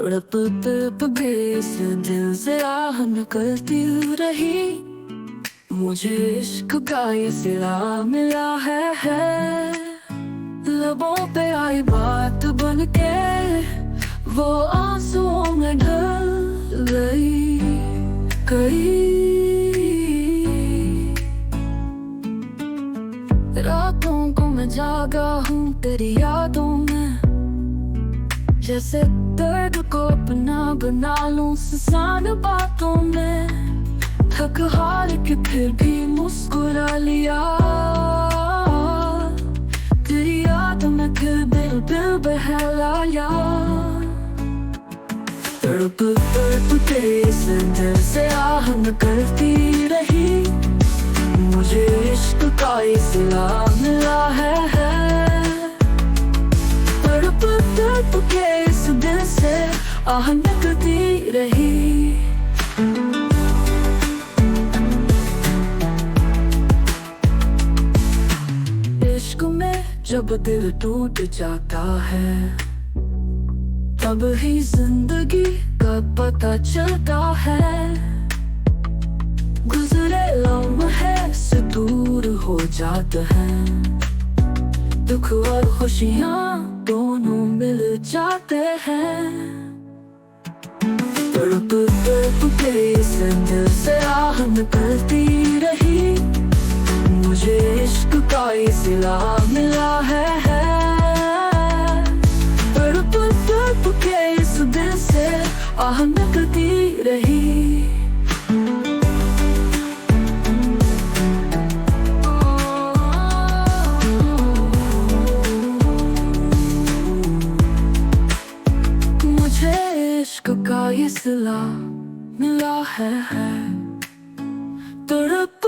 तड़प तड़प के इस दिल से आह निकलती रही। मुझे इश्क का ये सिला मिला है। लबों पे आई बात बन के वो आंसुओं में ढल गई। रातों को मैं जागा हूँ तेरी यादों में, जैसे दर्द को अपना बना लूं सान बातों में। थक हार के फिर भी मुस्कुरा लिया, तेरी याद में फिर दिल दिल बहलाया। तड़प तड़प के इस दिल से आह निकलती रही। मुझे इश्क का ये सिला मिला है। तड़प तड़प के इस दिल से आह निकलती रही। इश्क में जब दिल टूट जाता है, तब ही जिंदगी का पता चलता है। गुजरे लम्हे से दूर हो जाते हैं, दुख और खुशियाँ दोनों मिल जाते हैं। तड़प तड़प के इस दिल से आह निकलती रही। मुझे इश्क का ये सिला मिला है। तड़प तड़प के इस दिल से आह निकलती रही। इश्क का ये सिला मिला है। तड़प